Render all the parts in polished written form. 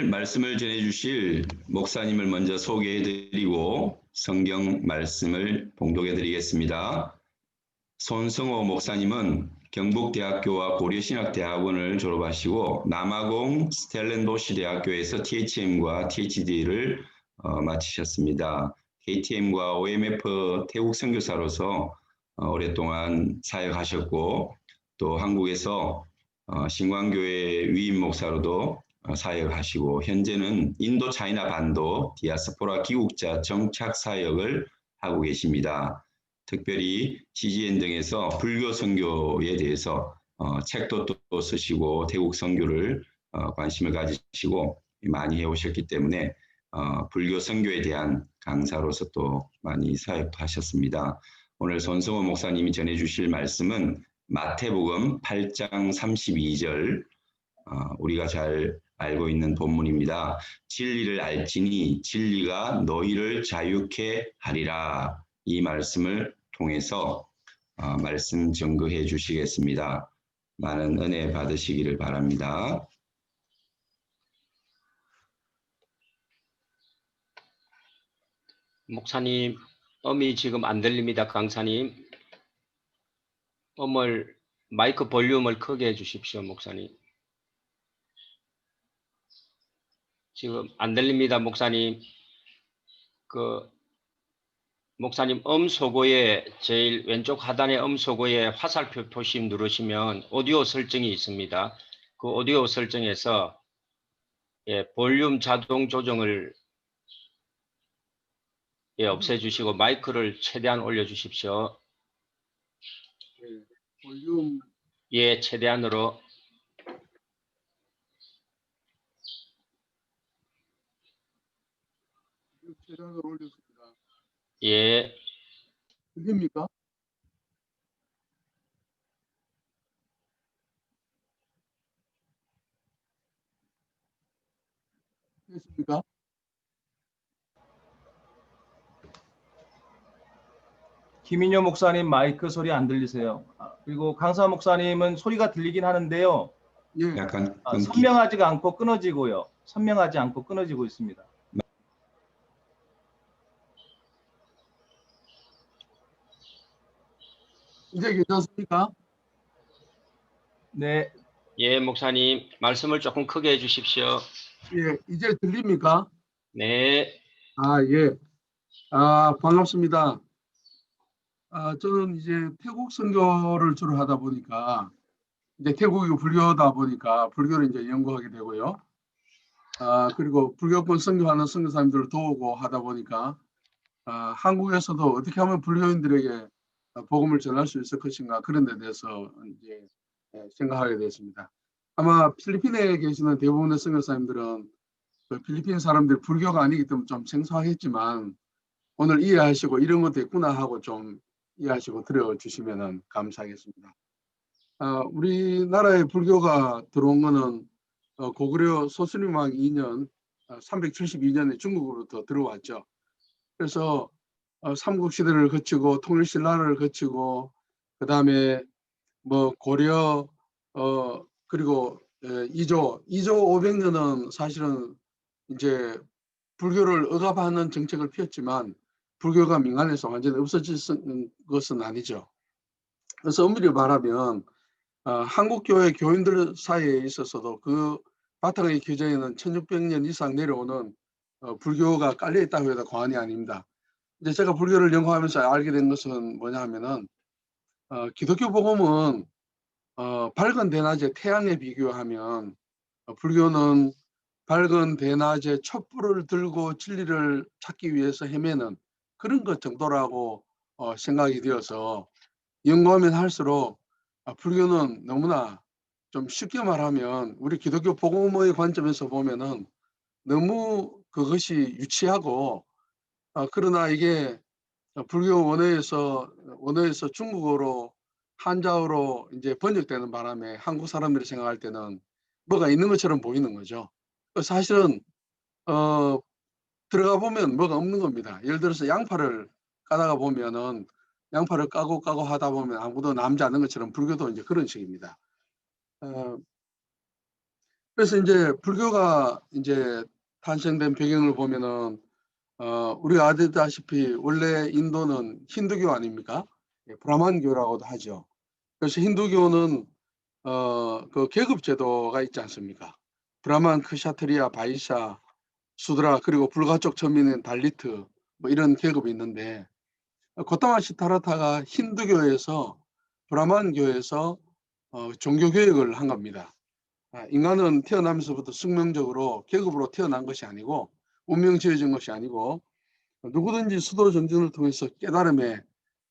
말씀을 전해주실 목사님을 먼저 소개해드리고 성경 말씀을 봉독해드리겠습니다. 손성호 목사님은 경북대학교와 고려신학대학원을 졸업하시고 남아공 스텔렌보시 대학교에서 THM과 THD를 마치셨습니다. KTM과 OMF 태국 선교사로서 오랫동안 사역하셨고 또 한국에서 신광교회 위임 목사로도 사역하시고 현재는 인도 차이나 반도 디아스포라 기국자 정착 사역을 하고 계십니다. 특별히 CGN 등에서 불교 선교에 대해서 책도 또 쓰시고 태국 선교를 관심을 가지시고 많이 해오셨기 때문에 불교 선교에 대한 강사로서 또 많이 사역도 하셨습니다. 오늘 손성호 목사님이 전해주실 말씀은 마태복음 8장 32절 우리가 잘 알고 있는 본문입니다. 진리를 알지니 진리가 너희를 자유케 하리라. 이 말씀을 통해서 말씀 증거해 주시겠습니다. 많은 은혜 받으시기를 바랍니다. 목사님, 음이 지금 안 들립니다. 강사님. 마이크 볼륨을 크게 해주십시오. 목사님. 지금 안 들립니다. 목사님. 목사님 소고에 제일 왼쪽 하단의 소고에 화살표 표시 누르시면 오디오 설정이 있습니다. 그 오디오 설정에서 볼륨 자동 조정을 없애주시고 마이크를 최대한 올려주십시오. 볼륨 최대한으로. 최대한으로 올렸습니다. 들립니까? 됐습니까? 김인효 목사님 마이크 소리 안 들리세요. 그리고 강사 목사님은 소리가 들리긴 하는데요. 예. 약간 선명하지가 않고 끊어지고요. 선명하지 않고 끊어지고 있습니다. 이제 괜찮습니까? 네. 목사님 말씀을 조금 크게 해주십시오. 예, 이제 들립니까? 네. 예. 반갑습니다. 저는 이제 태국 선교를 주로 하다 보니까 이제 태국이 불교다 보니까 불교를 이제 연구하게 되고요. 그리고 불교권 선교하는 선교사님들을 도우고 하다 보니까 한국에서도 어떻게 하면 불교인들에게 복음을 전할 수 있을 것인가 그런 데 대해서 이제 생각하게 됐습니다. 아마 필리핀에 계시는 대부분의 선교사님들은 그 필리핀 사람들 불교가 아니기 때문에 좀 생소하겠지만 오늘 이해하시고 이런 것도 있구나 하고 좀 이해하시고 들어주시면 감사하겠습니다. 우리나라에 불교가 들어온 거는 고구려 소수림왕 2년 372년에 중국으로부터 들어왔죠. 그래서 삼국시대를 거치고 통일신라를 거치고 그 다음에 뭐 고려 그리고 2조 500년은 사실은 이제 불교를 억압하는 정책을 피웠지만 불교가 민간에서 완전히 없어진 것은 아니죠. 그래서 엄밀히 말하면 한국 교회 교인들 사이에 있어서도 그 바탕의 교제에는 1600년 이상 내려오는 불교가 깔려 있다고 해도 과언이 아닙니다. 이제 제가 불교를 연구하면서 알게 된 것은 뭐냐 하면은 기독교 복음은 밝은 대낮에 태양에 비교하면 불교는 밝은 대낮에 촛불을 들고 진리를 찾기 위해서 헤매는 그런 것 정도라고 생각이 되어서 연구하면 할수록 불교는 너무나 좀 쉽게 말하면 우리 기독교 복음의 관점에서 보면은 너무 그것이 유치하고 그러나 이게 불교 원어에서 중국어로 한자어로 이제 번역되는 바람에 한국 사람들이 생각할 때는 뭐가 있는 것처럼 보이는 거죠. 사실은 들어가 보면 뭐가 없는 겁니다. 예를 들어서 양파를 까다가 보면은 양파를 까고 하다 보면 아무도 남지 않는 것처럼 불교도 이제 그런 식입니다. 그래서 이제 불교가 이제 탄생된 배경을 보면은 우리가 아시다시피 원래 인도는 힌두교 아닙니까? 예, 브라만교라고도 하죠. 그래서 힌두교는 그 계급 제도가 있지 않습니까? 브라만, 크샤트리아, 바이샤, 수드라 그리고 불가촉 천민인 달리트 뭐 이런 계급이 있는데 고타마 시타라타가 힌두교에서 브라만교에서 종교 교육을 한 겁니다. 인간은 태어나면서부터 숙명적으로 계급으로 태어난 것이 아니고 운명 지어진 것이 아니고 누구든지 수도 정진을 통해서 깨달음에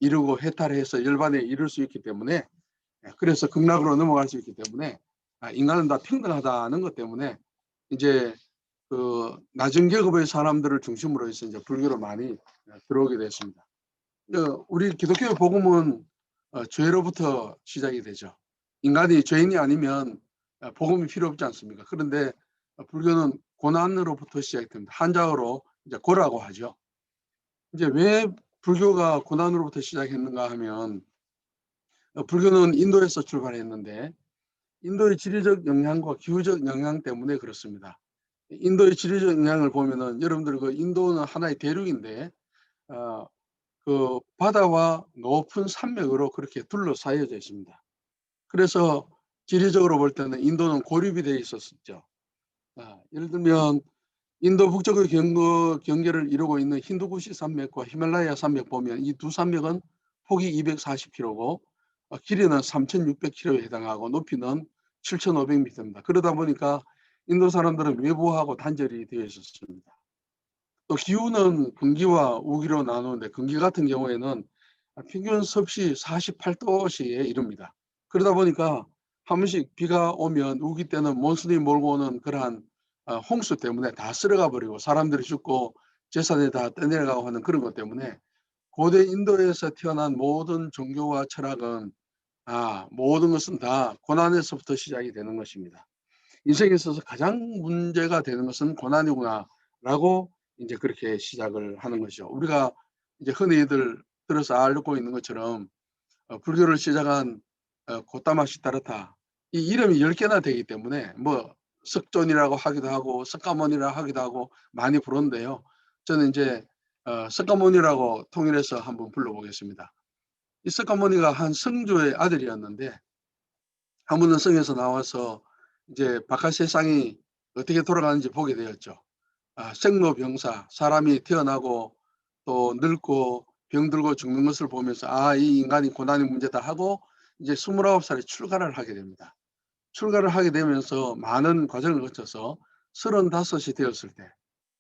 이르고 해탈해서 열반에 이를 수 있기 때문에 그래서 극락으로 넘어갈 수 있기 때문에 인간은 다 평등하다는 것 때문에 이제 그 낮은 계급의 사람들을 중심으로 해서 이제 불교로 많이 들어오게 됐습니다. 우리 기독교의 복음은 죄로부터 시작이 되죠. 인간이 죄인이 아니면 복음이 필요 없지 않습니까? 그런데 불교는 고난으로부터 시작이 됩니다. 한자어로 이제 고라고 하죠. 이제 왜 불교가 고난으로부터 시작했는가 하면 불교는 인도에서 출발했는데 인도의 지리적 영향과 기후적 영향 때문에 그렇습니다. 인도의 지리적 영향을 보면은 여러분들 그 인도는 하나의 대륙인데 그 바다와 높은 산맥으로 그렇게 둘러싸여져 있습니다. 그래서 지리적으로 볼 때는 인도는 고립이 되어 있었죠. 예를 들면 인도 북쪽의 경계를 이루고 있는 힌두쿠시 산맥과 히말라야 산맥 보면 이 두 산맥은 폭이 240km고 길이는 3,600km에 해당하고 높이는 7,500m입니다. 그러다 보니까 인도 사람들은 외부하고 단절이 되어 있었습니다. 또 기후는 건기와 우기로 나누는데 건기 같은 경우에는 평균 섭씨 48도씨에 이릅니다. 그러다 보니까 한 번씩 비가 오면 우기 때는 몬순이 몰고 오는 그러한 홍수 때문에 다 쓸어가 버리고 사람들이 죽고 재산이 다 떠내려가고 하는 그런 것 때문에 고대 인도에서 태어난 모든 종교와 철학은 모든 것은 다 고난에서부터 시작이 되는 것입니다. 인생에 있어서 가장 문제가 되는 것은 고난이구나라고 이제 그렇게 시작을 하는 것이죠. 우리가 이제 흔히들 들어서 알고 있는 것처럼 불교를 시작한 고타마 시타르타 이 이름이 10개나 되기 때문에 뭐 석존이라고 하기도 하고 석가모니라고 하기도 하고 많이 부르는데요. 저는 이제 석가모니라고 통일해서 한번 불러보겠습니다. 이 석가모니가 한 성주의 아들이었는데 한 번은 성에서 나와서 이제 바깥 세상이 어떻게 돌아가는지 보게 되었죠. 생로병사 사람이 태어나고 또 늙고 병들고 죽는 것을 보면서 이 인간이 고난이 문제다 하고 이제 29살에 출가를 하게 됩니다. 출가를 하게 되면서 많은 과정을 거쳐서 35이 되었을 때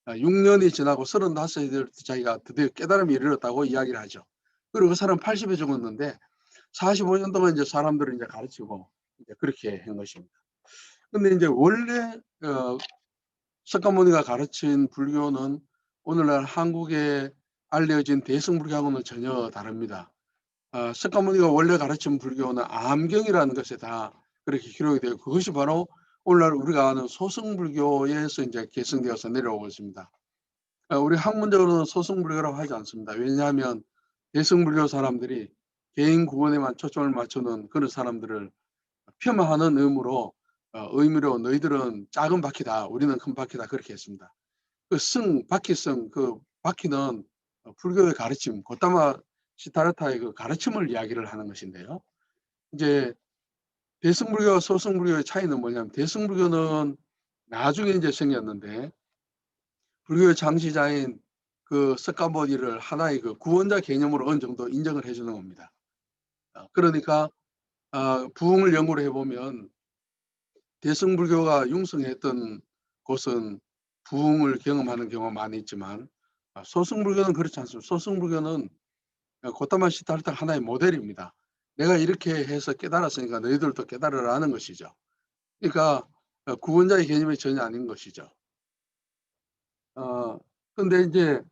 6년이 지나고 35이 되었을 때 자기가 드디어 깨달음에 이르렀다고 이야기를 하죠. 그리고 그 사람 80에 죽었는데 45년 동안 이제 사람들을 이제 가르치고 이제 그렇게 한 것입니다. 근데 이제 원래 석가모니가 가르친 불교는 오늘날 한국에 알려진 대승불교하고는 전혀 다릅니다. 석가모니가 원래 가르친 불교는 암경이라는 것에 다 그렇게 기록이 되고 그것이 바로 오늘날 우리가 아는 소승불교에서 이제 계승되어서 내려오고 있습니다. 우리 학문적으로는 소승불교라고 하지 않습니다. 왜냐하면 대승불교 사람들이 개인 구원에만 초점을 맞추는 그런 사람들을 폄하하는 의미로 너희들은 작은 바퀴다, 우리는 큰 바퀴다 그렇게 했습니다. 그 바퀴성, 그 바퀴는 불교의 가르침, 고타마 시타르타의 그 가르침을 이야기를 하는 것인데요. 이제 대승불교와 소승불교의 차이는 뭐냐면 대승불교는 나중에 이제 생겼는데 불교의 창시자인 그 석가모니를 하나의 그 구원자 개념으로 어느 정도 인정을 해주는 겁니다. 그러니까 부흥을 연구를 해보면 대승불교가 융성했던 곳은 부흥을 경험하는 경우가 많이 있지만 소승불교는 그렇지 않습니다. 소승불교는 고타마 시타르타 하나의 모델입니다. 내가 이렇게 해서 깨달았으니까 너희들도 깨달으라는 것이죠. 그러니까 구원자의 개념이 전혀 아닌 것이죠. 그런데 이제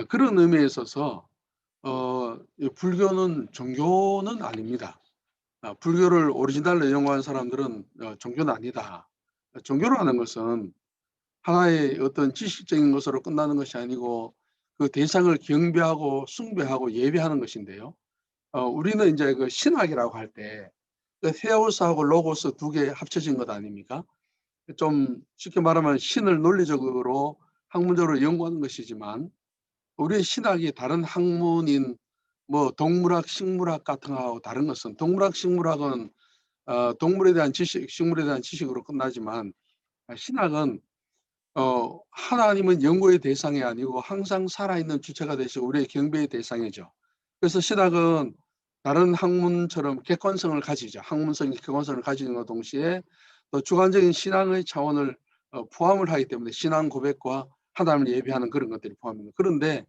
그런 의미에 있어서 불교는 종교는 아닙니다. 불교를 오리지널로 연구한 사람들은 종교는 아니다. 종교라는 것은 하나의 어떤 지식적인 것으로 끝나는 것이 아니고 그 대상을 경배하고 숭배하고 예배하는 것인데요. 우리는 이제 그 신학이라고 할 때 그 테오스하고 로고스 두 개 합쳐진 것 아닙니까? 좀 쉽게 말하면 신을 논리적으로 학문적으로 연구하는 것이지만 우리의 신학이 다른 학문인 뭐 동물학, 식물학 같은 거하고 다른 것은 동물학, 식물학은 동물에 대한 지식, 식물에 대한 지식으로 끝나지만 신학은 하나님은 연구의 대상이 아니고 항상 살아있는 주체가 되시고 우리의 경배의 대상이죠. 그래서 신학은 다른 학문처럼 객관성을 가지죠. 학문성이 객관성을 가지는 것 동시에 또 주관적인 신앙의 차원을 포함을 하기 때문에 신앙 고백과 하나님을 예배하는 그런 것들이 포함됩니다. 그런데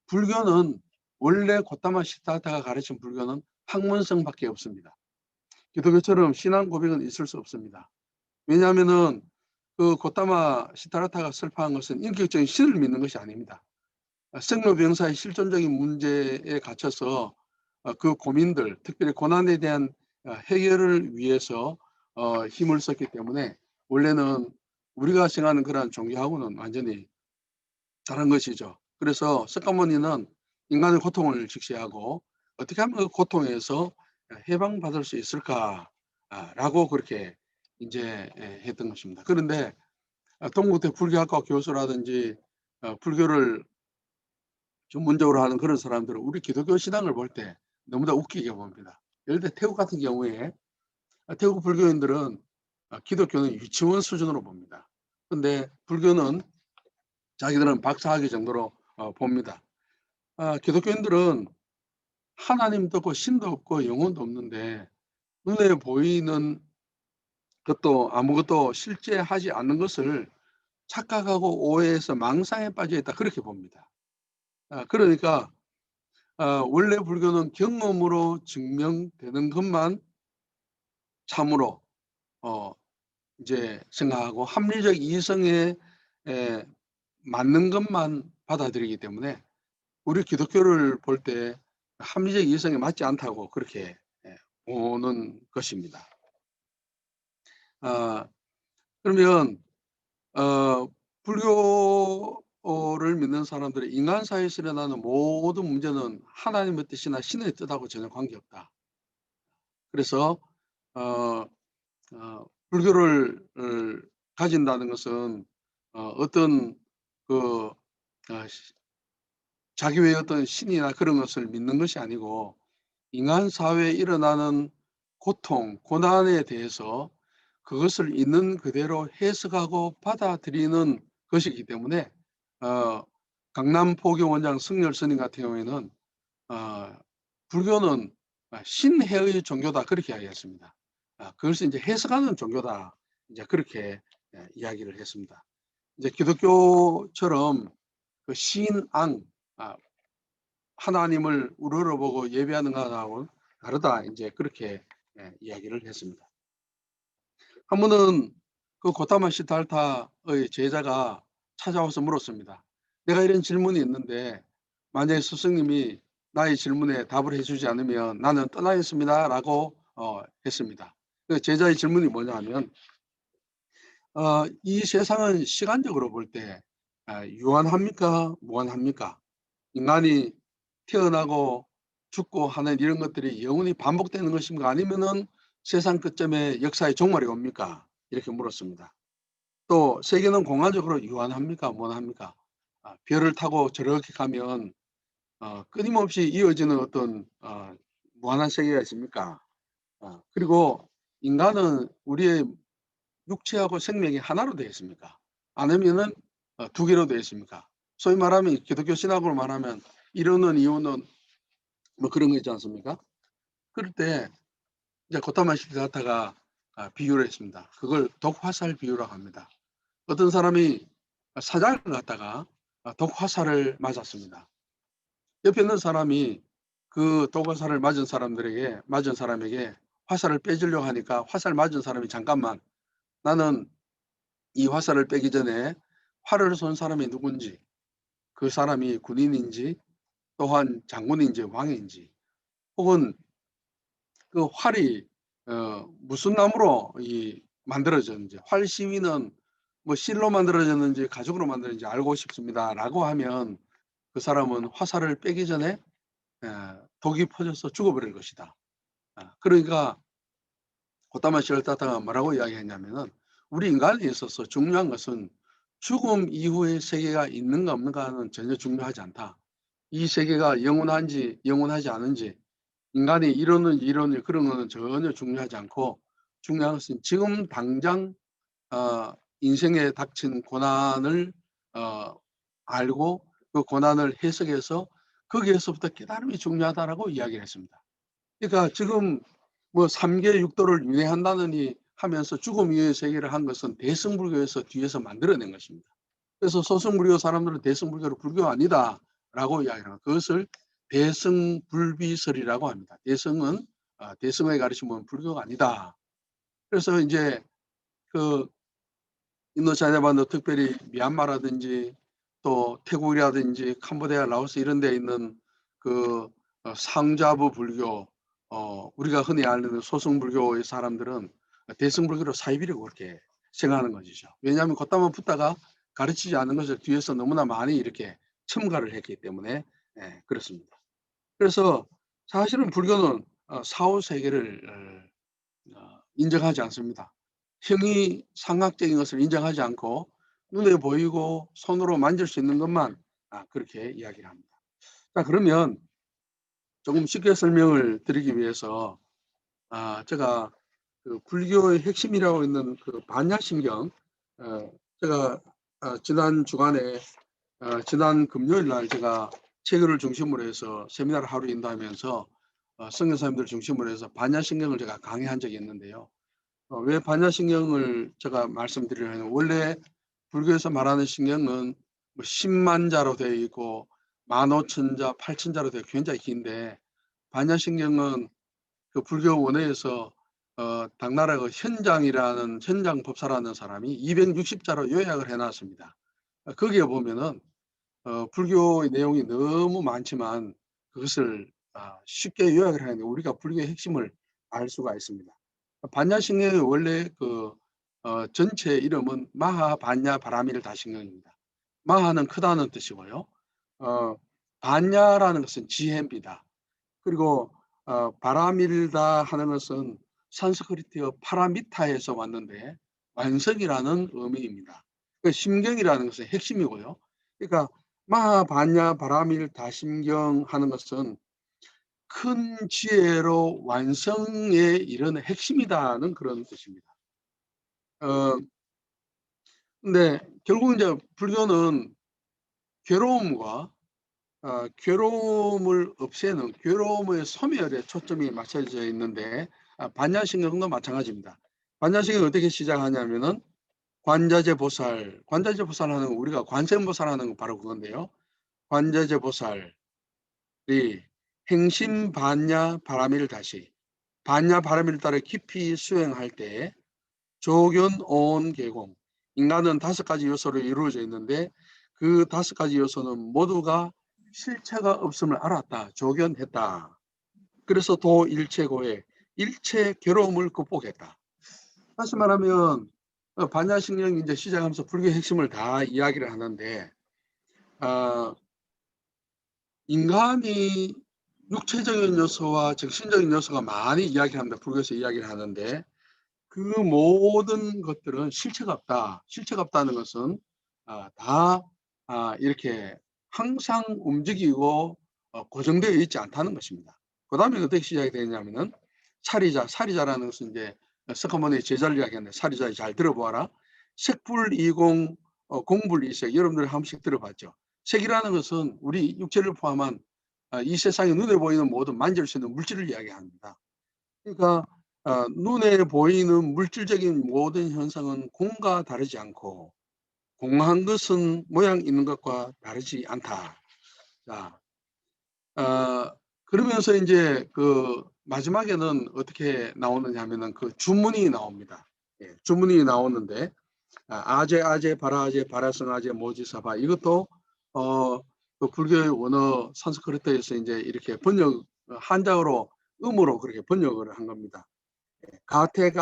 불교는 원래 고타마 시타르타가 가르친 불교는 학문성밖에 없습니다. 기독교처럼 신앙 고백은 있을 수 없습니다. 왜냐하면은 그 고타마 시타르타가 설파한 것은 인격적인 신을 믿는 것이 아닙니다. 생로병사의 실존적인 문제에 갇혀서 그 고민들, 특별히 고난에 대한 해결을 위해서 힘을 썼기 때문에 원래는 우리가 생각하는 그러한 종교하고는 완전히 다른 것이죠. 그래서 석가모니는 인간의 고통을 직시하고 어떻게 하면 그 고통에서 해방받을 수 있을까라고 그렇게 이제 했던 것입니다. 그런데 동국대 불교학과 교수라든지 불교를 전문적으로 하는 그런 사람들은 우리 기독교 신앙을 볼 때 너무나 웃기게 봅니다. 예를 들어 태국 같은 경우에 태국 불교인들은 기독교는 유치원 수준으로 봅니다. 그런데 불교는 자기들은 박사학위 정도로 봅니다. 기독교인들은 하나님도 없고 신도 없고 영혼도 없는데 눈에 보이는 것도 아무것도 실제 하지 않는 것을 착각하고 오해해서 망상에 빠져 있다 그렇게 봅니다. 그러니까 원래 불교는 경험으로 증명되는 것만 참으로 이제 생각하고 합리적 이성에 맞는 것만 받아들이기 때문에 우리 기독교를 볼 때 합리적 이성에 맞지 않다고 그렇게 보는 것입니다. 그러면 불교를 믿는 사람들이 인간 사회에서 일어나는 모든 문제는 하나님의 뜻이나 신의 뜻하고 전혀 관계없다. 그래서 불교를 가진다는 것은 어떤 그 자기 외의 어떤 신이나 그런 것을 믿는 것이 아니고 인간 사회에 일어나는 고통, 고난에 대해서 그것을 있는 그대로 해석하고 받아들이는 것이기 때문에 강남 포교 원장 승열 스님 같은 경우에는 불교는 신해의 종교다 그렇게 이야기했습니다. 그것을 이제 해석하는 종교다 이제 그렇게 이야기를 했습니다. 이제 기독교처럼 그 신앙 하나님을 우러러보고 예배하는 것하고는 다르다 이제 그렇게 이야기를 했습니다. 한 번은 그 고타마 시달타의 제자가 찾아와서 물었습니다. 내가 이런 질문이 있는데 만약에 스승님이 나의 질문에 답을 해주지 않으면 나는 떠나겠습니다 라고 했습니다. 그 제자의 질문이 뭐냐면 이 세상은 시간적으로 볼 때 유한합니까 무한합니까? 인간이 태어나고 죽고 하는 이런 것들이 영원히 반복되는 것입니까? 아니면은 세상 끝점에 역사의 종말이 옵니까? 이렇게 물었습니다. 또 세계는 공간적으로 유한합니까? 무한합니까? 별을 타고 저렇게 가면 끊임없이 이어지는 어떤 무한한 세계가 있습니까? 그리고 인간은 우리의 육체하고 생명이 하나로 되어 있습니까? 아니면은 두 개로 되어 있습니까? 소위 말하면 기독교 신학으로 말하면 이론은 이유는 뭐 그런 거 있지 않습니까? 그럴 때 이제 고타마 시다타가 비유를 했습니다. 그걸 독화살 비유라고 합니다. 어떤 사람이 사장을 갖다가 독화살을 맞았습니다. 옆에 있는 사람이 그 독화살을 맞은 사람에게 화살을 빼주려고 하니까 화살 맞은 사람이 잠깐만 나는 이 화살을 빼기 전에 활을 쏜 사람이 누군지 그 사람이 군인인지 또한 장군인지 왕인지 혹은 그 활이 무슨 나무로 만들어졌는지 활 시위는 뭐 실로 만들어졌는지 가죽으로 만들어졌는지 알고 싶습니다라고 하면 그 사람은 화살을 빼기 전에 독이 퍼져서 죽어버릴 것이다. 그러니까 고타마 시달타가 뭐라고 이야기했냐면은 우리 인간에 있어서 중요한 것은 죽음 이후의 세계가 있는가 없는가는 전혀 중요하지 않다. 이 세계가 영원한지 영원하지 않은지 인간이 이루는지 이루는지 그런 것은 전혀 중요하지 않고 중요한 것은 지금 당장 인생에 닥친 고난을 알고 그 고난을 해석해서 거기에서부터 깨달음이 중요하다라고 이야기를 했습니다. 그러니까 지금 뭐 3계 6도를 윤회한다느니 하면서 죽음 이후의 세계를 한 것은 대승불교에서 뒤에서 만들어낸 것입니다. 그래서 소승불교 사람들은 대승불교를 불교 아니다라고 이야기합니다. 그것을 대승불비설이라고 합니다. 대승은 대승의 가르침은 불교가 아니다. 그래서 이제 그 인도차이나반도 특별히 미얀마라든지 또 태국이라든지 캄보디아, 라오스 이런 데 있는 그 상자부 불교 우리가 흔히 아는 소승불교의 사람들은 대승불교로 사이비려고 그렇게 생각하는 것이죠. 왜냐하면 걷다만 붙다가 가르치지 않은 것을 뒤에서 너무나 많이 이렇게 첨가를 했기 때문에 그렇습니다. 그래서 사실은 불교는 사후 세계를 인정하지 않습니다. 형이 삼각적인 것을 인정하지 않고 눈에 보이고 손으로 만질 수 있는 것만 그렇게 이야기를 합니다. 자, 그러면 조금 쉽게 설명을 드리기 위해서 제가 그 불교의 핵심이라고 있는 그 반야신경 제가 지난 주간에 지난 금요일 날 제가 체결을 중심으로 해서 세미나를 하루 인도하면서 선교사님들 중심으로 해서 반야신경을 제가 강의한 적이 있는데요. 왜 반야신경을 제가 말씀드리려면 원래 불교에서 말하는 신경은 뭐 10만 자로 되어 있고 15,000자, 8,000자로 되어 굉장히 긴데 반야신경은 그 불교 원회에서 당나라 그 현장이라는 현장법사라는 사람이 260자로 요약을 해놨습니다. 거기에 보면은 불교의 내용이 너무 많지만 그것을 쉽게 요약을 하는데 우리가 불교의 핵심을 알 수가 있습니다. 반야신경의 원래 그 전체 이름은 마하반야 바라밀 다신경입니다. 마하는 크다는 뜻이고요. 반야라는 것은 지혜입니다. 그리고 바라밀다 하는 것은 산스크리트어 파라미타에서 왔는데 완성이라는 의미입니다. 그 심경이라는 것은 핵심이고요. 그러니까 마하반야 바라밀 다심경 하는 것은 큰 지혜로 완성에 이르는 핵심이다는 그런 뜻입니다. 근데 결국 이제 불교는 괴로움과 괴로움을 없애는 괴로움의 소멸에 초점이 맞춰져 있는데 반야신경도 마찬가지입니다. 반야신경 어떻게 시작하냐면은 관자재 보살 하는 거 우리가 관세음보살 하는 거 바로 그건데요. 관자재 보살이 행심 반야 바라밀 다시 반야 바라밀 따라 깊이 수행할 때 조견 오온 계공 인간은 5가지 요소로 이루어져 있는데 그 5가지 요소는 모두가 실체가 없음을 알았다. 조견했다. 그래서 도일체고에 일체 괴로움을 극복했다. 다시 말하면 반야신경이 이제 시작하면서 불교의 핵심을 다 이야기를 하는데 인간이 육체적인 요소와 정신적인 요소가 많이 이야기를 합니다. 불교에서 이야기를 하는데 그 모든 것들은 실체가 없다. 실체가 없다는 것은 다 이렇게 항상 움직이고 고정되어 있지 않다는 것입니다. 그 다음에 어떻게 시작이 되냐면은 사리자라는 것은 이제 석가모니 제자를 이야기하는데 사리자 잘 들어보아라. 색불이공 공불이색 여러분들 한 번씩 들어봤죠. 색이라는 것은 우리 육체를 포함한 이 세상에 눈에 보이는 모든 만질 수 있는 물질을 이야기합니다. 그러니까 눈에 보이는 물질적인 모든 현상은 공과 다르지 않고 공한 것은 모양 있는 것과 다르지 않다. 자, 그러면서 이제 그 마지막에는 어떻게 나오느냐 하면은 그 주문이 나옵니다. 예, 주문이 나오는데 아제 바라아제 바라성아제 모지사바 이것도 그 불교의 원어 산스크리트에서 이제 이렇게 번역 한자어로 음으로 그렇게 번역을 한 겁니다. 가테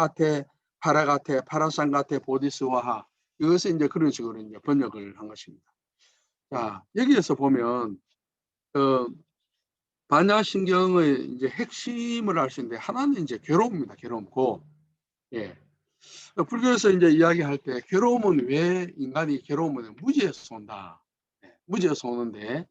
파라가테 파라상가테 보디스와하 이것을 이제 그런 식으로 이제 번역을 한 것입니다. 자, 여기에서 보면 반야신경의 이제 핵심을 알 수 있는데 하나는 이제 괴로움입니다. 괴로움. 예. 불교에서 이제 이야기할 때 괴로움은 왜 인간이 괴로움은 무지에서 온다. 무지에서 오는데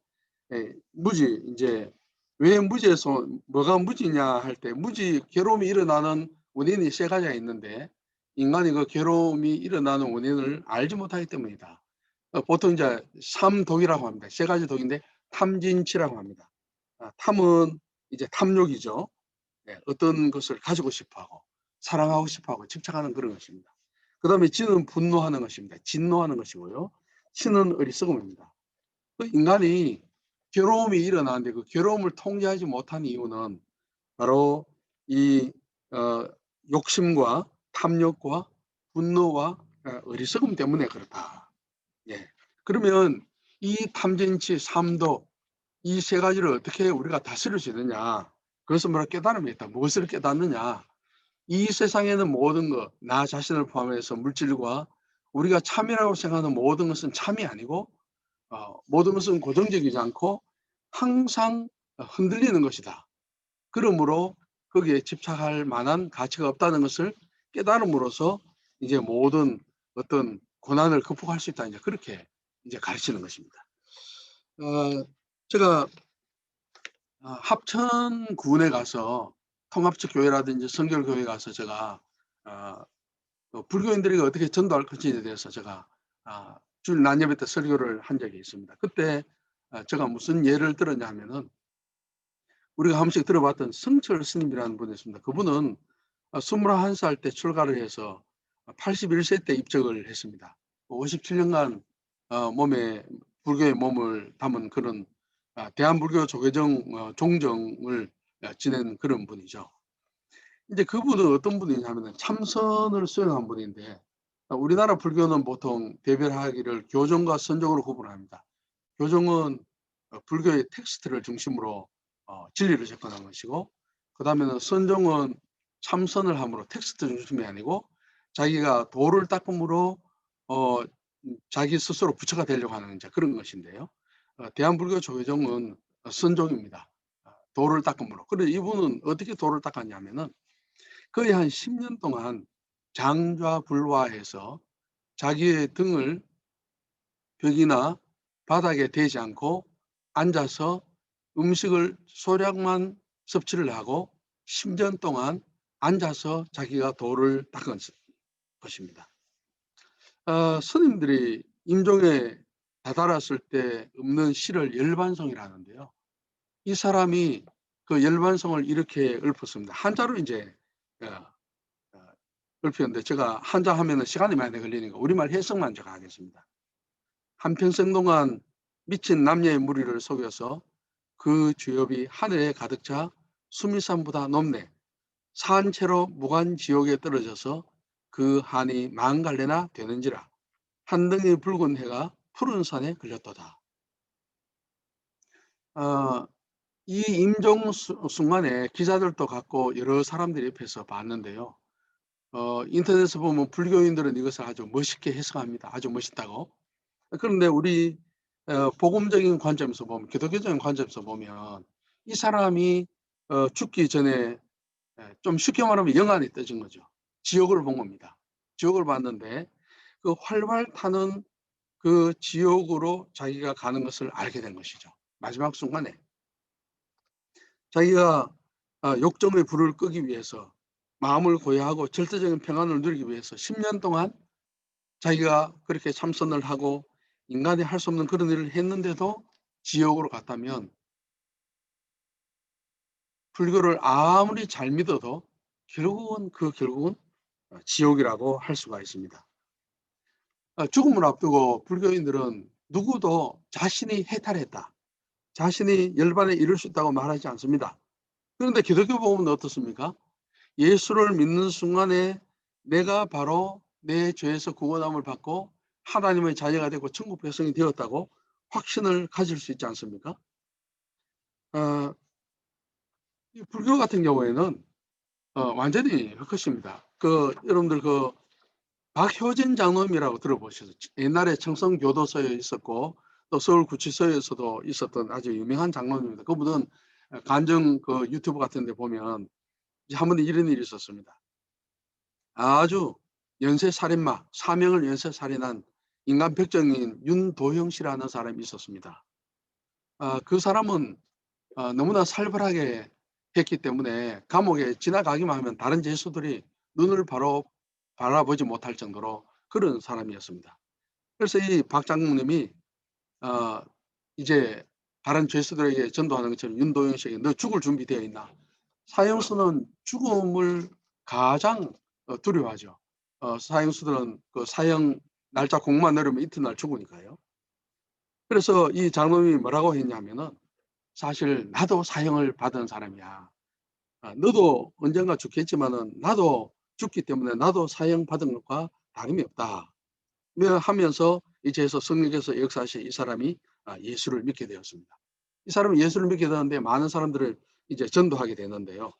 무지 이제 왜 무지에서 뭐가 무지냐 할 때 무지 괴로움이 일어나는 원인이 세 가지가 있는데 인간이 그 괴로움이 일어나는 원인을 알지 못하기 때문이다. 보통 이제 삼독이라고 합니다. 세 가지 독인데 탐진치라고 합니다. 탐은 이제 탐욕이죠. 어떤 것을 가지고 싶어하고 사랑하고 싶어하고 집착하는 그런 것입니다. 그 다음에 진은 분노하는 것입니다. 진노하는 것이고요. 치는 어리석음입니다. 그 인간이 괴로움이 일어나는데 그 괴로움을 통제하지 못한 이유는 바로 이 욕심과 탐욕과 분노와 어리석음 때문에 그렇다. 예. 그러면 이 탐진치, 삼도 이 세 가지를 어떻게 우리가 다스릴 수 있느냐? 그것은 뭐라 깨달음이 있다. 무엇을 깨닫느냐? 이 세상에는 모든 것, 나 자신을 포함해서 물질과 우리가 참이라고 생각하는 모든 것은 참이 아니고 모든 것은 고정적이지 않고 항상 흔들리는 것이다. 그러므로 거기에 집착할 만한 가치가 없다는 것을 깨달음으로써 이제 모든 어떤 고난을 극복할 수 있다. 이제 그렇게 이제 가르치는 것입니다. 제가 합천군에 가서 통합적 교회라든지 성결교회 가서 제가 불교인들이 어떻게 전도할 것인지에 대해서 제가 주일 난예배 때 설교를 한 적이 있습니다. 그때 제가 무슨 예를 들었냐 하면은 우리가 한 번씩 들어봤던 성철 스님이라는 분이 있습니다. 그분은 21살 때 출가를 해서 81세 때 입적을 했습니다. 57년간 몸에 불교의 몸을 담은 그런 대한불교 조계종 종정을 지낸 그런 분이죠. 이제 그분은 어떤 분이냐면 참선을 수행한 분인데 우리나라 불교는 보통 대별하기를 교종과 선종으로 구분합니다. 교종은 불교의 텍스트를 중심으로 진리를 접근한 것이고 그 다음에는 선종은 참선을 함으로 텍스트 중심이 아니고 자기가 도를 닦음으로 자기 스스로 부처가 되려고 하는 이제 그런 것인데요. 대한불교 조계종은 선종입니다. 도를 닦음으로. 그런데 이분은 어떻게 도를 닦았냐면은 거의 한 10년 동안 장좌불화해서 자기의 등을 벽이나 바닥에 대지 않고 앉아서 음식을 소량만 섭취를 하고 10년 동안 앉아서 자기가 도를 닦은 것입니다. 스님들이 임종에 다다랐을 때 없는 시를 열반성이라는데요. 이 사람이 그 열반성을 이렇게 읊었습니다. 한자로 이제 읊었는데 제가 한자 하면은 시간이 많이 걸리니까 우리말 해석만 제가 하겠습니다. 한평생 동안 미친 남녀의 무리를 속여서 그 죄업이 하늘에 가득 차 수미산보다 높네. 산채로 무간지옥에 떨어져서 그 한이 만갈래나 되는지라. 한 덩이 붉은 해가 푸른 산에 걸렸도다. 이 임종 순간에 기자들도 갖고 여러 사람들이 옆에서 봤는데요. 인터넷에 보면 불교인들은 이것을 아주 멋있게 해석합니다. 아주 멋있다고. 그런데 우리 복음적인 관점에서 보면, 기독교적인 관점에서 보면 이 사람이 죽기 전에 좀 쉽게 말하면 영안이 떠진 거죠. 지옥을 본 겁니다. 지옥을 봤는데 그 활활 타는 그 지옥으로 자기가 가는 것을 알게 된 것이죠. 마지막 순간에 자기가 욕정의 불을 끄기 위해서 마음을 고요하고 절대적인 평안을 누리기 위해서 10년 동안 자기가 그렇게 참선을 하고 인간이 할 수 없는 그런 일을 했는데도 지옥으로 갔다면 불교를 아무리 잘 믿어도 결국은 지옥이라고 할 수가 있습니다. 죽음을 앞두고 불교인들은 누구도 자신이 해탈했다, 자신이 열반에 이룰 수 있다고 말하지 않습니다. 그런데 기독교 복음은 어떻습니까? 예수를 믿는 순간에 내가 바로 내 죄에서 구원함을 받고 하나님의 자녀가 되고 천국 백성이 되었다고 확신을 가질 수 있지 않습니까? 이 불교 같은 경우에는 완전히 헛것입니다. 여러분들 박효진 장로님이라고 들어보셨어요? 옛날에 청성교도소에 있었고 또 서울구치소에서도 있었던 아주 유명한 장로님입니다. 그분은 간증 유튜브 같은 데 보면 한 번은 이런 일이 있었습니다. 아주 연쇄살인마, 사명을 연쇄살인한 인간 백정인 윤도형 씨라는 사람이 있었습니다. 그 사람은 너무나 살벌하게 했기 때문에 감옥에 지나가기만 하면 다른 죄수들이 눈을 바로 바라보지 못할 정도로 그런 사람이었습니다. 그래서 이 박 장로님이 이제 다른 죄수들에게 전도하는 것처럼 윤도영 씨에게 너 죽을 준비되어 있나? 사형수는 죽음을 가장 두려워하죠. 사형수들은 그 사형 날짜 공만 내리면 이튿날 죽으니까요. 그래서 이 장로님이 뭐라고 했냐면은 사실 나도 사형을 받은 사람이야. 너도 언젠가 죽겠지만은 나도 죽기 때문에 나도 사형 받은 것과 다름이 없다. 하면서 이제서 성령께서 역사하신 이 사람이 예수를 믿게 되었습니다. 이 사람이 예수를 믿게 되는데 많은 사람들을 이제 전도하게 되는데요.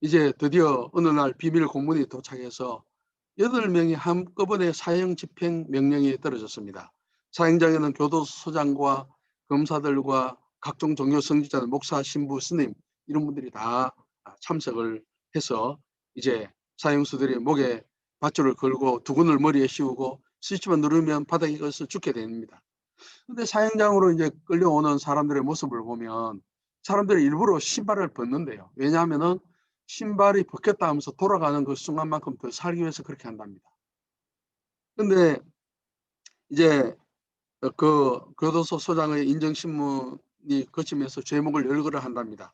이제 드디어 어느 날 비밀 공문이 도착해서 8명이 한꺼번에 사형 집행 명령이 떨어졌습니다. 사형장에는 교도소장과 검사들과 각종 종교 성직자들, 목사, 신부, 스님 이런 분들이 다 참석을 해서 이제 사형수들이 목에 밧줄을 걸고 두근을 머리에 씌우고 스위치만 누르면 바닥에 걸려서 죽게 됩니다. 근데 사형장으로 이제 끌려오는 사람들의 모습을 보면 사람들이 일부러 신발을 벗는데요. 왜냐하면은 신발이 벗겼다 하면서 돌아가는 그 순간만큼 더 살기 위해서 그렇게 한답니다. 근데 이제 그 교도소 소장의 인정신문이 거치면서 죄목을 열거를 한답니다.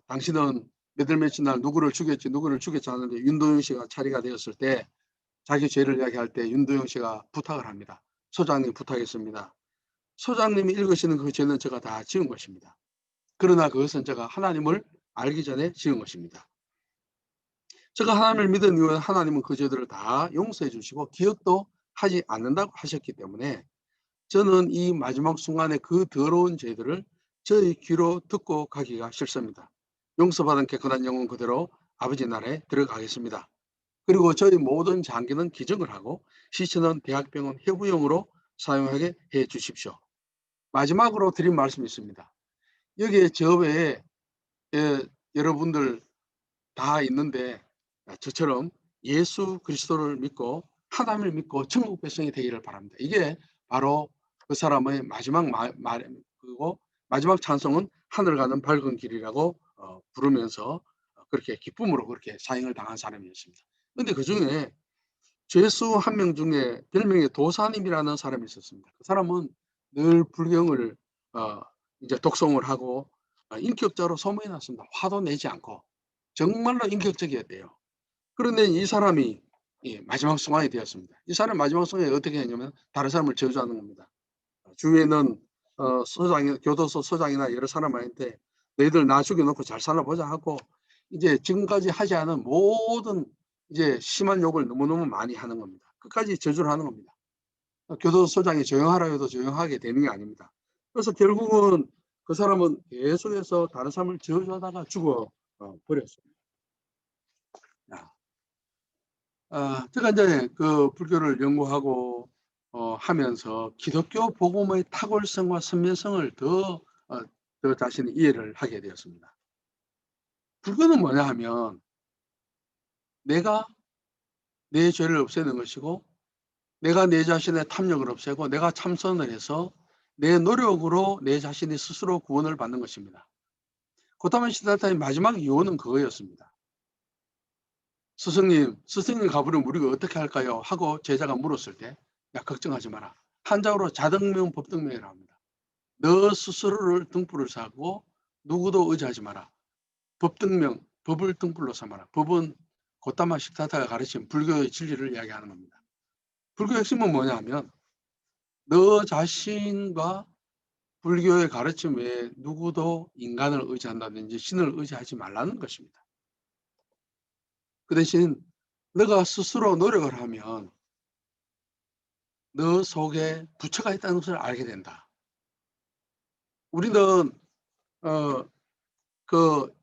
당신은 몇월 며칠 날 누구를 죽였지 하는데 윤도영 씨가 처리가 되었을 때 자기 죄를 이야기할 때 윤도영 씨가 부탁을 합니다. 소장님 부탁했습니다. 소장님이 읽으시는 그 죄는 제가 다 지은 것입니다. 그러나 그것은 제가 하나님을 알기 전에 지은 것입니다. 제가 하나님을 믿은 이후에 하나님은 그 죄들을 다 용서해 주시고 기억도 하지 않는다고 하셨기 때문에 저는 이 마지막 순간에 그 더러운 죄들을 저희 귀로 듣고 가기가 싫습니다. 용서받은 깨끗한 영혼 그대로 아버지 나라에 들어가겠습니다. 그리고 저희 모든 장기는 기증을 하고 시체는 대학병원 해부용으로 사용하게 해 주십시오. 마지막으로 드린 말씀이 있습니다. 여기에 저 외에 여러분들 다 있는데 저처럼 예수 그리스도를 믿고 하나님을 믿고 천국 백성이 되기를 바랍니다. 이게 바로 그 사람의 마지막 그리고 마지막 찬송은 하늘 가는 밝은 길이라고 부르면서 그렇게 기쁨으로 그렇게 사형을 당한 사람이었습니다. 그런데 그 중에 죄수 한 명 중에 별명이 도사님이라는 사람이 있었습니다. 그 사람은 늘 불경을 이제 독송을 하고 인격자로 소문이 났습니다. 화도 내지 않고 정말로 인격적이었대요. 그런데 이 사람이 마지막 순간이 되었습니다. 이 사람이 마지막 순간에 어떻게 했냐면 다른 사람을 저주하는 겁니다. 주위에는 교도소 소장이나 여러 사람한테 너희들 나 죽여놓고 잘 살아보자 하고 이제 지금까지 하지 않은 모든 이제 심한 욕을 너무너무 많이 하는 겁니다. 끝까지 저주를 하는 겁니다. 교도소 소장이 조용하라 해도 조용하게 되는 게 아닙니다. 그래서 결국은 그 사람은 계속해서 다른 사람을 저주하다가 죽어 버렸습니다. 제가 이제 그 불교를 연구하고 하면서 기독교 복음의 탁월성과 선명성을 더 자신이 이해를 하게 되었습니다. 불교는 뭐냐 하면 내가 내 죄를 없애는 것이고 내가 내 자신의 탐욕을 없애고 내가 참선을 해서 내 노력으로 내 자신이 스스로 구원을 받는 것입니다. 고타만 시다타의 마지막 유언은 그거였습니다. 스승님 가부르면 우리가 어떻게 할까요? 하고 제자가 물었을 때 야 걱정하지 마라. 한자어로 자등명 법등명이라고 합니다. 너 스스로를 등불을 삼고 누구도 의지하지 마라. 법등명, 법을 등불로 삼아라. 법은 고타마 시다타가 가르친 불교의 진리를 이야기하는 겁니다. 불교의 핵심은 뭐냐 하면 너 자신과 불교의 가르침 외에 누구도 인간을 의지한다든지 신을 의지하지 말라는 것입니다. 그 대신 너가 스스로 노력을 하면 너 속에 부처가 있다는 것을 알게 된다. 우리는 그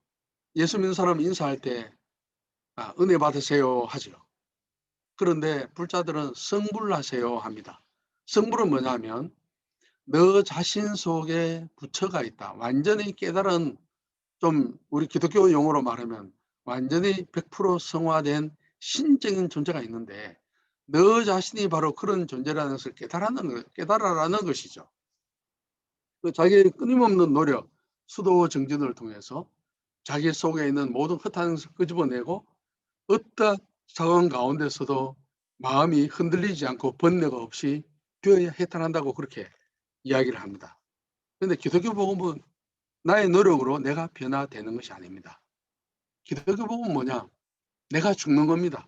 예수 믿는 사람 인사할 때 은혜 받으세요 하죠. 그런데 불자들은 성불하세요 합니다. 성불은 뭐냐면 너 자신 속에 부처가 있다. 완전히 깨달은 좀 우리 기독교 용어로 말하면 완전히 100% 성화된 신적인 존재가 있는데 너 자신이 바로 그런 존재라는 것을 깨달아라는 것이죠. 자기의 끊임없는 노력, 수도 정진을 통해서 자기 속에 있는 모든 허탄한 것을 끄집어내고 어떠한 상황 가운데서도 마음이 흔들리지 않고 번뇌가 없이 되어야 해탈한다고 그렇게 이야기를 합니다. 그런데 기독교 복음은 나의 노력으로 내가 변화되는 것이 아닙니다. 기독교 복음은 뭐냐? 내가 죽는 겁니다.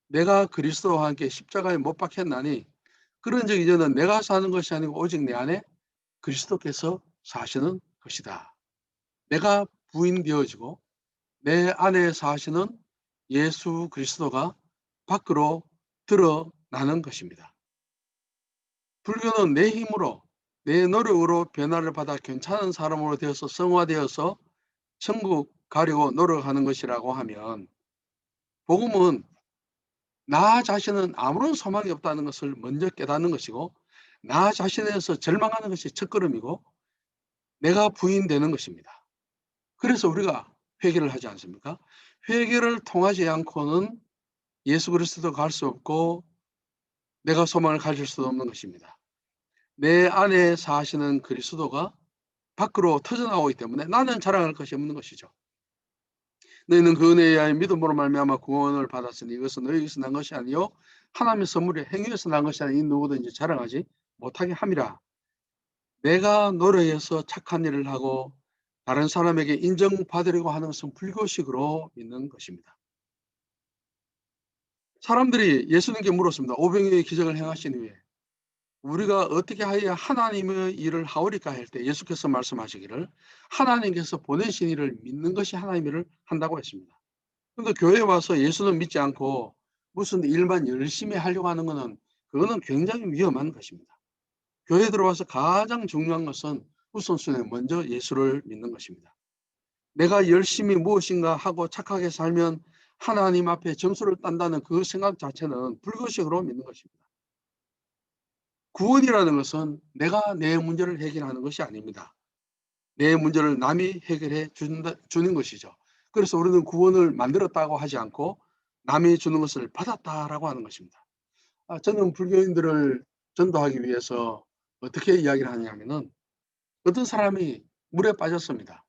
내가 그리스도와 함께 십자가에 못 박혔나니 그런 적 이전은 내가 사는 것이 아니고 오직 내 안에 그리스도께서 사시는 것이다. 내가 부인되어지고 내 안에 사시는 예수 그리스도가 밖으로 드러나는 것입니다. 불교는 내 힘으로 내 노력으로 변화를 받아 괜찮은 사람으로 되어서 성화되어서 천국 가려고 노력하는 것이라고 하면, 복음은 나 자신은 아무런 소망이 없다는 것을 먼저 깨닫는 것이고 나 자신에서 절망하는 것이 첫걸음이고 내가 부인되는 것입니다. 그래서 우리가 회개를 하지 않습니까? 회개를 통하지 않고는 예수 그리스도 갈 수 없고 내가 소망을 가질 수 없는 것입니다. 내 안에 사시는 그리스도가 밖으로 터져나오기 때문에 나는 자랑할 것이 없는 것이죠. 너희는 그 은혜에 의하여 믿음으로 말미암아 구원을 받았으니 이것은 너희에게서 난 것이 아니요 하나님의 선물이 행위에서 난 것이 아니 이 누구든지 자랑하지 못하게 함이라. 내가 노력해서 착한 일을 하고 다른 사람에게 인정받으려고 하는 것은 불교식으로 믿는 것입니다. 사람들이 예수님께 물었습니다. 오병이어의 기적을 행하신 후에 우리가 어떻게 하여야 하나님의 일을 하오리까 할 때 예수께서 말씀하시기를 하나님께서 보내신 일을 믿는 것이 하나님의 일을 한다고 했습니다. 그런데 교회에 와서 예수는 믿지 않고 무슨 일만 열심히 하려고 하는 것은 그거는 굉장히 위험한 것입니다. 교회에 들어와서 가장 중요한 것은 우선순위에 먼저 예수를 믿는 것입니다. 내가 열심히 무엇인가 하고 착하게 살면 하나님 앞에 점수를 딴다는 그 생각 자체는 불교식으로 믿는 것입니다. 구원이라는 것은 내가 내 문제를 해결하는 것이 아닙니다. 내 문제를 남이 해결해 주는 것이죠. 그래서 우리는 구원을 만들었다고 하지 않고 남이 주는 것을 받았다라고 하는 것입니다. 저는 불교인들을 전도하기 위해서 어떻게 이야기를 하냐면은 어떤 사람이 물에 빠졌습니다.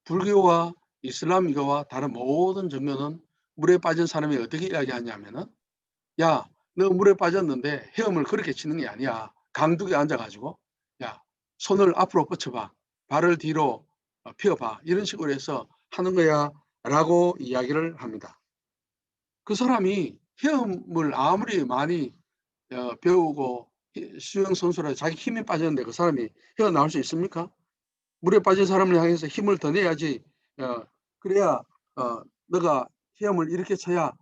불교와 이슬람교와 다른 모든 종교는 물에 빠진 사람이 어떻게 이야기하냐면은 야, 너 물에 빠졌는데 헤엄을 그렇게 치는 게 아니야. 강둑에 앉아가지고 야, 손을 앞으로 뻗쳐봐. 발을 뒤로 펴봐. 이런 식으로 해서 하는 거야 라고 이야기를 합니다. 그 사람이 헤엄을 아무리 많이 배우고 수영선수라 자기 힘이 빠졌는데 그 사람이 헤어나올 수 있습니까? 물에 빠진 사람을 향해서 힘을 더 내야지. 그래야 너가 헤엄을 이렇게 쳐야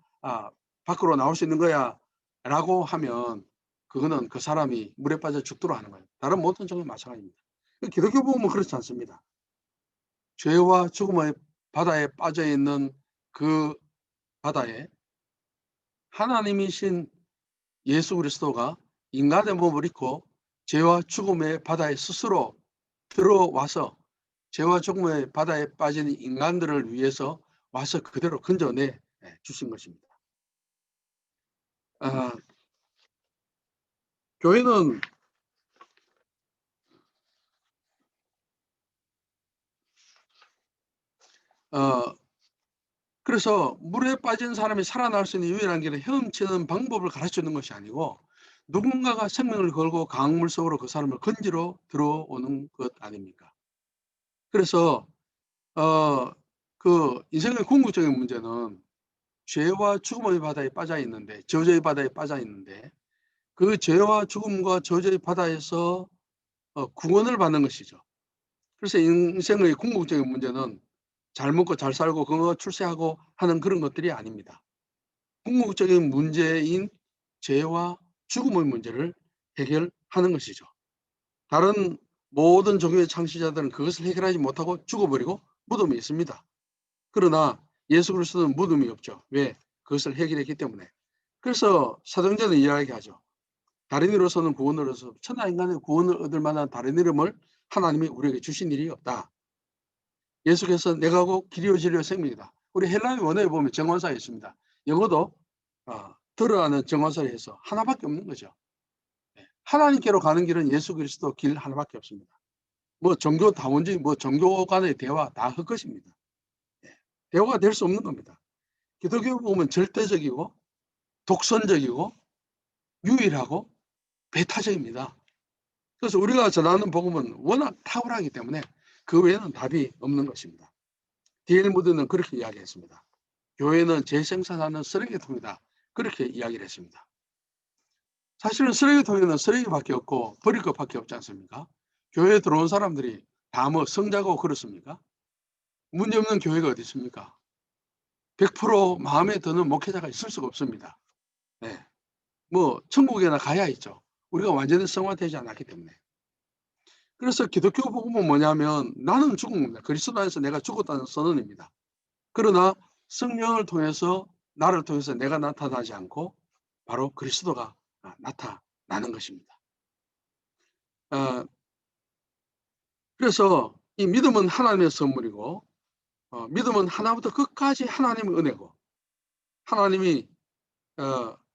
밖으로 나올 수 있는 거야 라고 하면 그거는 그 사람이 물에 빠져 죽도록 하는 거예요. 다른 모든 종교 마찬가지입니다. 기독교 복음은 그렇지 않습니다. 죄와 죽음의 바다에 빠져 있는 그 바다에 하나님이신 예수 그리스도가 인간의 몸을 입고 죄와 죽음의 바다에 스스로 들어와서 죄와 죽음의 바다에 빠진 인간들을 위해서 와서 그대로 건져내 주신 것입니다. 교회는 그래서 물에 빠진 사람이 살아날 수 있는 유일한 길은 헤엄치는 방법을 가르쳐주는 것이 아니고 누군가가 생명을 걸고 강물 속으로 그 사람을 건지러 들어오는 것 아닙니까? 그래서 그 인생의 궁극적인 문제는 죄와 죽음의 바다에 빠져 있는데, 저주의 바다에 빠져 있는데 그 죄와 죽음과 저주의 바다에서 구원을 받는 것이죠. 그래서 인생의 궁극적인 문제는 잘 먹고 잘 살고 건강하고 출세하고 하는 그런 것들이 아닙니다. 궁극적인 문제인 죄와 죽음의 문제를 해결하는 것이죠. 다른 모든 종교의 창시자들은 그것을 해결하지 못하고 죽어버리고 무덤이 있습니다. 그러나 예수 그리스도는 무덤이 없죠. 왜? 그것을 해결했기 때문에. 그래서 사도행전은 이야기하죠. 다른 이로서는 구원을 얻어서 천하 인간의 구원을 얻을 만한 다른 이름을 하나님이 우리에게 주신 일이 없다. 예수께서 내가 곧 길이요 진리요 생명이다. 우리 헬라의 원어에 보면 정원사에 있습니다. 영어도 들어가는 정화사를 해서 하나밖에 없는 거죠. 하나님께로 가는 길은 예수 그리스도 길 하나밖에 없습니다. 뭐 종교 다원주의, 뭐 종교 간의 대화 다 헛것입니다. 대화가 될 수 없는 겁니다. 기독교 보면 절대적이고 독선적이고 유일하고 배타적입니다. 그래서 우리가 전하는 복음은 워낙 탁월하기 때문에 그 외에는 답이 없는 것입니다. D.L. 무드는 그렇게 이야기했습니다. 교회는 재생산하는 쓰레기통이다. 그렇게 이야기를 했습니다. 사실은 쓰레기통에는 쓰레기밖에 없고 버릴 것밖에 없지 않습니까? 교회에 들어온 사람들이 다 뭐 성자고 그렇습니까? 문제없는 교회가 어디 있습니까? 100% 마음에 드는 목회자가 있을 수가 없습니다. 네. 뭐 천국에나 가야 있죠. 우리가 완전히 성화되지 않았기 때문에. 그래서 기독교 복음은 뭐냐면 나는 죽은 겁니다. 그리스도 안에서 내가 죽었다는 선언입니다. 그러나 성령을 통해서 나를 통해서 내가 나타나지 않고 바로 그리스도가 나타나는 것입니다. 그래서 이 믿음은 하나님의 선물이고 믿음은 하나부터 끝까지 하나님의 은혜고 하나님이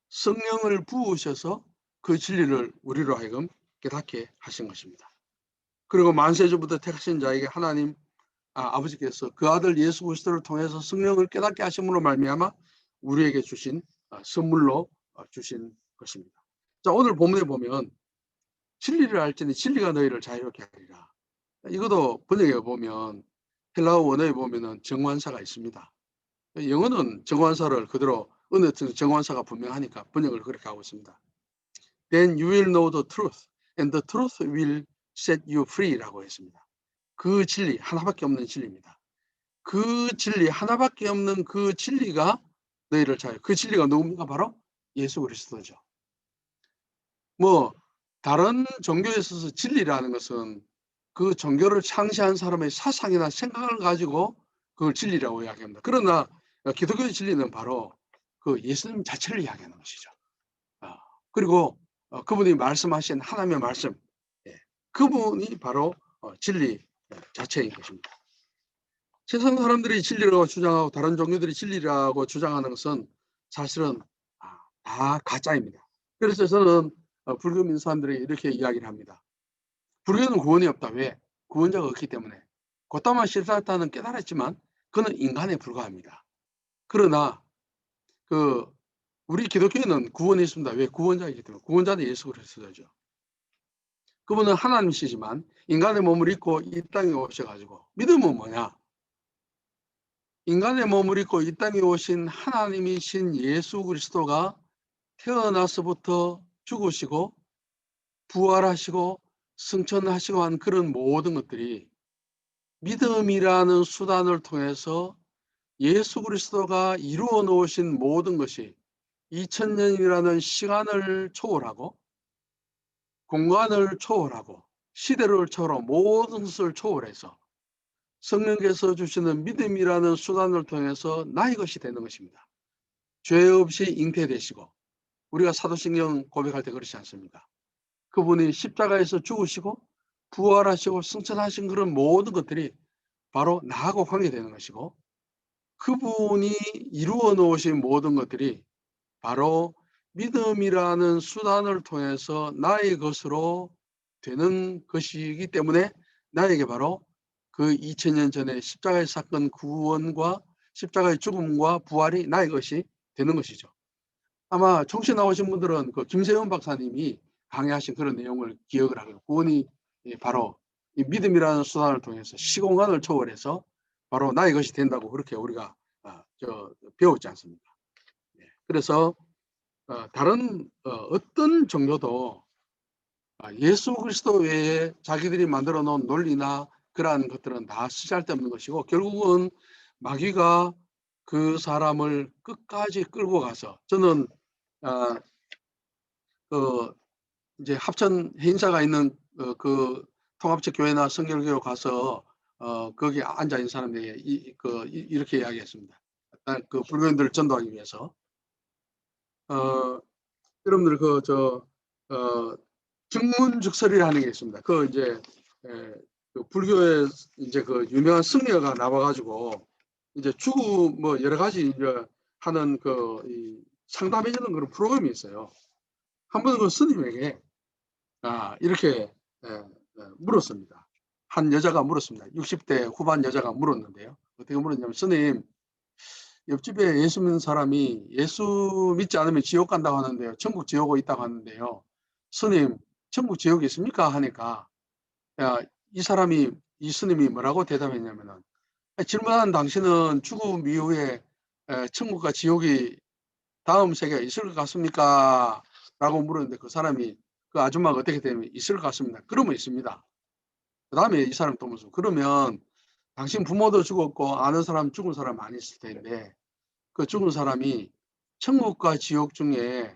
성령을 부으셔서 그 진리를 우리로 하여금 깨닫게 하신 것입니다. 그리고 만세주부터 택하신 자에게 하나님 아버지께서 그 아들 예수 그리스도를 통해서 성령을 깨닫게 하심으로 말미암아 우리에게 주신 선물로 주신 것입니다. 자, 오늘 본문에 보면 진리를 알지니 진리가 너희를 자유롭게 하리라. 이것도 번역해 보면 헬라어 원어에 보면은 정관사가 있습니다. 영어는 정관사를 그대로 언어에서 정관사가 분명하니까 번역을 그렇게 하고 있습니다. Then you will know the truth and the truth will set you free라고 했습니다. 그 진리 하나밖에 없는 진리입니다. 그 진리 하나밖에 없는 그 진리가 너희를 그 진리가 누굽니까? 바로 예수 그리스도죠. 뭐 다른 종교에 있어서 진리라는 것은 그 종교를 창시한 사람의 사상이나 생각을 가지고 그걸 진리라고 이야기합니다. 그러나 기독교의 진리는 바로 그 예수님 자체를 이야기하는 것이죠. 그리고 그분이 말씀하신 하나님의 말씀, 그분이 바로 진리 자체인 것입니다. 세상 사람들이 진리라고 주장하고 다른 종교들이 진리라고 주장하는 것은 사실은 다 가짜입니다. 그래서 저는 불교 믿는 사람들이 이렇게 이야기를 합니다. 불교는 구원이 없다. 왜? 구원자가 없기 때문에. 곧다만 실사타는 깨달았지만 그는 인간에 불과합니다. 그러나 우리 기독교에는 구원이 있습니다. 왜? 구원자이기 때문에. 구원자는 예수 그리스도죠. 그분은 하나님이시지만 인간의 몸을 입고 이 땅에 오셔가지고 믿음은 뭐냐? 인간의 몸을 입고 이 땅에 오신 하나님이신 예수 그리스도가 태어나서부터 죽으시고 부활하시고 승천하시고 한 그런 모든 것들이 믿음이라는 수단을 통해서 예수 그리스도가 이루어 놓으신 모든 것이 2000년이라는 시간을 초월하고 공간을 초월하고 시대를 초월하고 모든 것을 초월해서 성령께서 주시는 믿음이라는 수단을 통해서 나의 것이 되는 것입니다. 죄 없이 잉태되시고 우리가 사도신경 고백할 때 그렇지 않습니까? 그분이 십자가에서 죽으시고 부활하시고 승천하신 그런 모든 것들이 바로 나하고 관계되는 것이고 그분이 이루어 놓으신 모든 것들이 바로 믿음이라는 수단을 통해서 나의 것으로 되는 것이기 때문에 나에게 바로 그 2000년 전에 십자가의 사건 구원과 십자가의 죽음과 부활이 나의 것이 되는 것이죠. 아마 총시 나오신 분들은 그 김세현 박사님이 강의하신 그런 내용을 기억을 하고 구원이 바로 이 믿음이라는 수단을 통해서 시공간을 초월해서 바로 나의 것이 된다고 그렇게 우리가 배웠지 않습니까? 그래서 다른 어떤 종교도 예수 그리스도 외에 자기들이 만들어 놓은 논리나 그러한 것들은 다 쓸데없는 것이고 결국은 마귀가 그 사람을 끝까지 끌고 가서 저는 이제 합천 행사가 있는 그 통합적 교회나 성결교회 가서 거기 앉아 있는 사람들이 이렇게 이야기했습니다. 그 불교인들을 전도하기 위해서 여러분들 증문즉설이라는 게 있습니다. 이제 그 불교의 이제 그 유명한 승려가 나와가지고 이제 뭐 여러 가지 이제 하는 이 상담해주는 그런 프로그램이 있어요. 한 번은 그 스님에게 이렇게 물었습니다. 한 여자가 물었습니다. 60대 후반 여자가 물었는데요. 어떻게 물었냐면, 스님, 옆집에 예수 믿는 사람이 예수 믿지 않으면 지옥 간다고 하는데요. 천국 지옥이 있다고 하는데요. 스님, 천국 지옥이 있습니까? 하니까 이 스님이 뭐라고 대답했냐면은, 질문한 당신은 죽음 이후에 천국과 지옥이 다음 세계에 있을 것 같습니까? 라고 물었는데 그 사람이, 그 아줌마가 어떻게 되면 있을 것 같습니다. 그러면 있습니다. 그 다음에 이 사람 또 무슨, 그러면 당신 부모도 죽었고 아는 사람 죽은 사람 많이 있을 텐데 그 죽은 사람이 천국과 지옥 중에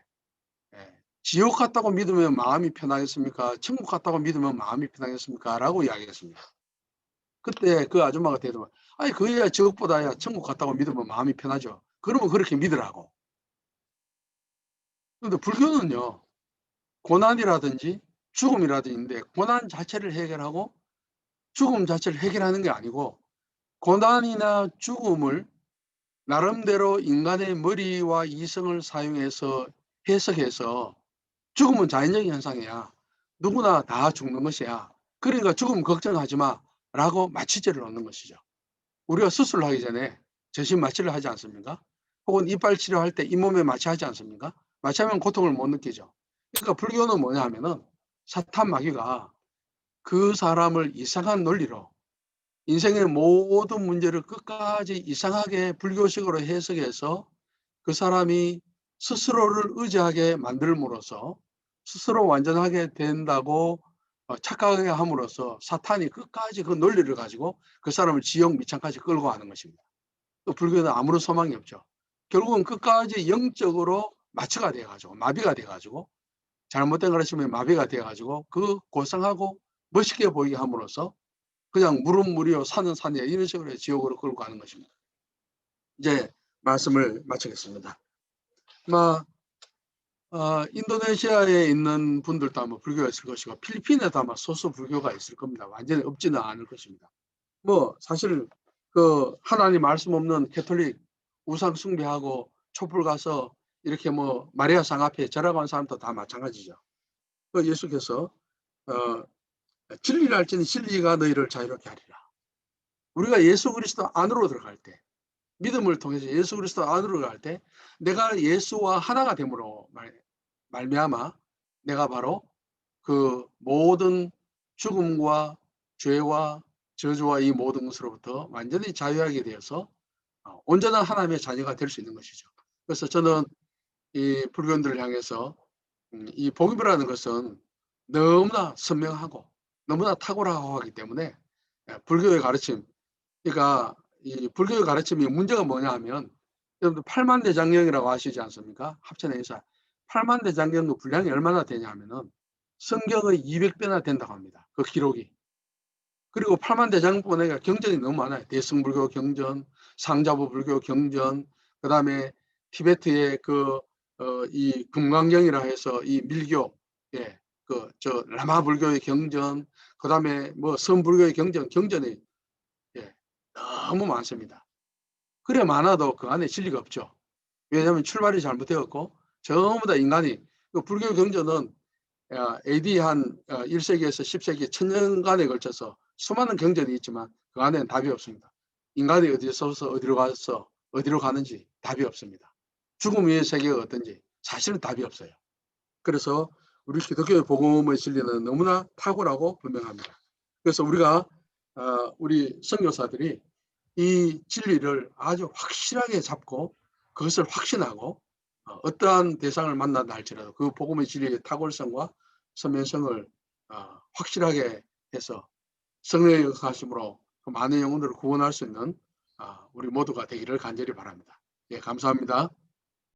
지옥 같다고 믿으면 마음이 편하겠습니까? 천국 같다고 믿으면 마음이 편하겠습니까? 라고 이야기했습니다. 그때 그 아줌마가 대답을, 아니 그야 지옥보다야 천국 같다고 믿으면 마음이 편하죠. 그러면 그렇게 믿으라고. 그런데 불교는요, 고난이라든지 죽음이라든지 있는데 고난 자체를 해결하고 죽음 자체를 해결하는 게 아니고, 고난이나 죽음을 나름대로 인간의 머리와 이성을 사용해서 해석해서 죽음은 자연적인 현상이야. 누구나 다 죽는 것이야. 그러니까 죽음 걱정하지 마. 라고 마취제를 놓는 것이죠. 우리가 수술을 하기 전에 전신 마취를 하지 않습니까? 혹은 이빨 치료할 때 잇몸에 마취하지 않습니까? 마취하면 고통을 못 느끼죠. 그러니까 불교는 뭐냐 하면은 사탄 마귀가 그 사람을 이상한 논리로 인생의 모든 문제를 끝까지 이상하게 불교식으로 해석해서 그 사람이 스스로를 의지하게 만들므로써 스스로 완전하게 된다고 착각하게 함으로써 사탄이 끝까지 그 논리를 가지고 그 사람을 지옥 밑창까지 끌고 가는 것입니다. 또 불교는 아무런 소망이 없죠. 결국은 끝까지 영적으로 마취가 돼가지고 마비가 돼가지고 잘못된 가르침에 마비가 돼가지고 그 고상하고 멋있게 보이게 함으로써 그냥 물은 물이요 산은 산이요 이런 식으로 지옥으로 끌고 가는 것입니다. 이제 말씀을 마치겠습니다. 인도네시아에 있는 분들도 아마 불교가 있을 것이고 필리핀에도 아마 소수 불교가 있을 겁니다. 완전히 없지는 않을 것입니다. 사실 그 하나님 말씀 없는 캐톨릭 우상 숭배하고 촛불 가서 이렇게 마리아상 앞에 절하고 한 사람도 다 마찬가지죠. 그 예수께서 진리를 알지니 진리가 너희를 자유롭게 하리라. 우리가 예수 그리스도 안으로 들어갈 때, 믿음을 통해서 예수 그리스도 안으로 갈 때 내가 예수와 하나가 됨으로 말미암아 내가 바로 그 모든 죽음과 죄와 저주와 이 모든 것으로부터 완전히 자유하게 되어서 온전한 하나님의 자녀가 될 수 있는 것이죠. 그래서 저는 이 불교인들을 향해서 이 복음이라는 것은 너무나 선명하고 너무나 탁월하고 하기 때문에 불교의 가르침, 그러니까 이 불교의 가르침이 문제가 뭐냐 하면, 여러분들 팔만대장경이라고 아시지 않습니까? 합천에서 팔만대장경의 분량이 얼마나 되냐 하면은 성경의 200배나 된다고 합니다. 그 기록이. 그리고 팔만대장경보다 경전이 너무 많아요. 대승불교 경전, 상자부 불교 경전, 그 다음에 티베트의 이 금강경이라 해서 이 밀교, 라마 불교의 경전, 그 다음에 선불교의 경전이 너무 많습니다. 그래 많아도 그 안에 진리가 없죠. 왜냐하면 출발이 잘못되었고 전부 다 인간이, 그 불교 경전은 AD 한 1세기에서 10세기 1000년간에 걸쳐서 수많은 경전이 있지만 그 안에는 답이 없습니다. 인간이 어디서서 어디로 가서 어디로 가는지 답이 없습니다. 죽음 위의 세계가 어떤지 사실은 답이 없어요. 그래서 우리 기독교의 복음의 진리는 너무나 탁월하고 분명합니다. 그래서 우리가 우리 선교사들이 이 진리를 아주 확실하게 잡고 그것을 확신하고 어떠한 대상을 만난다 할지라도 그 복음의 진리의 탁월성과 선명성을 확실하게 해서 성령의 역사하심으로 그 많은 영혼들을 구원할 수 있는 우리 모두가 되기를 간절히 바랍니다. 예, 감사합니다.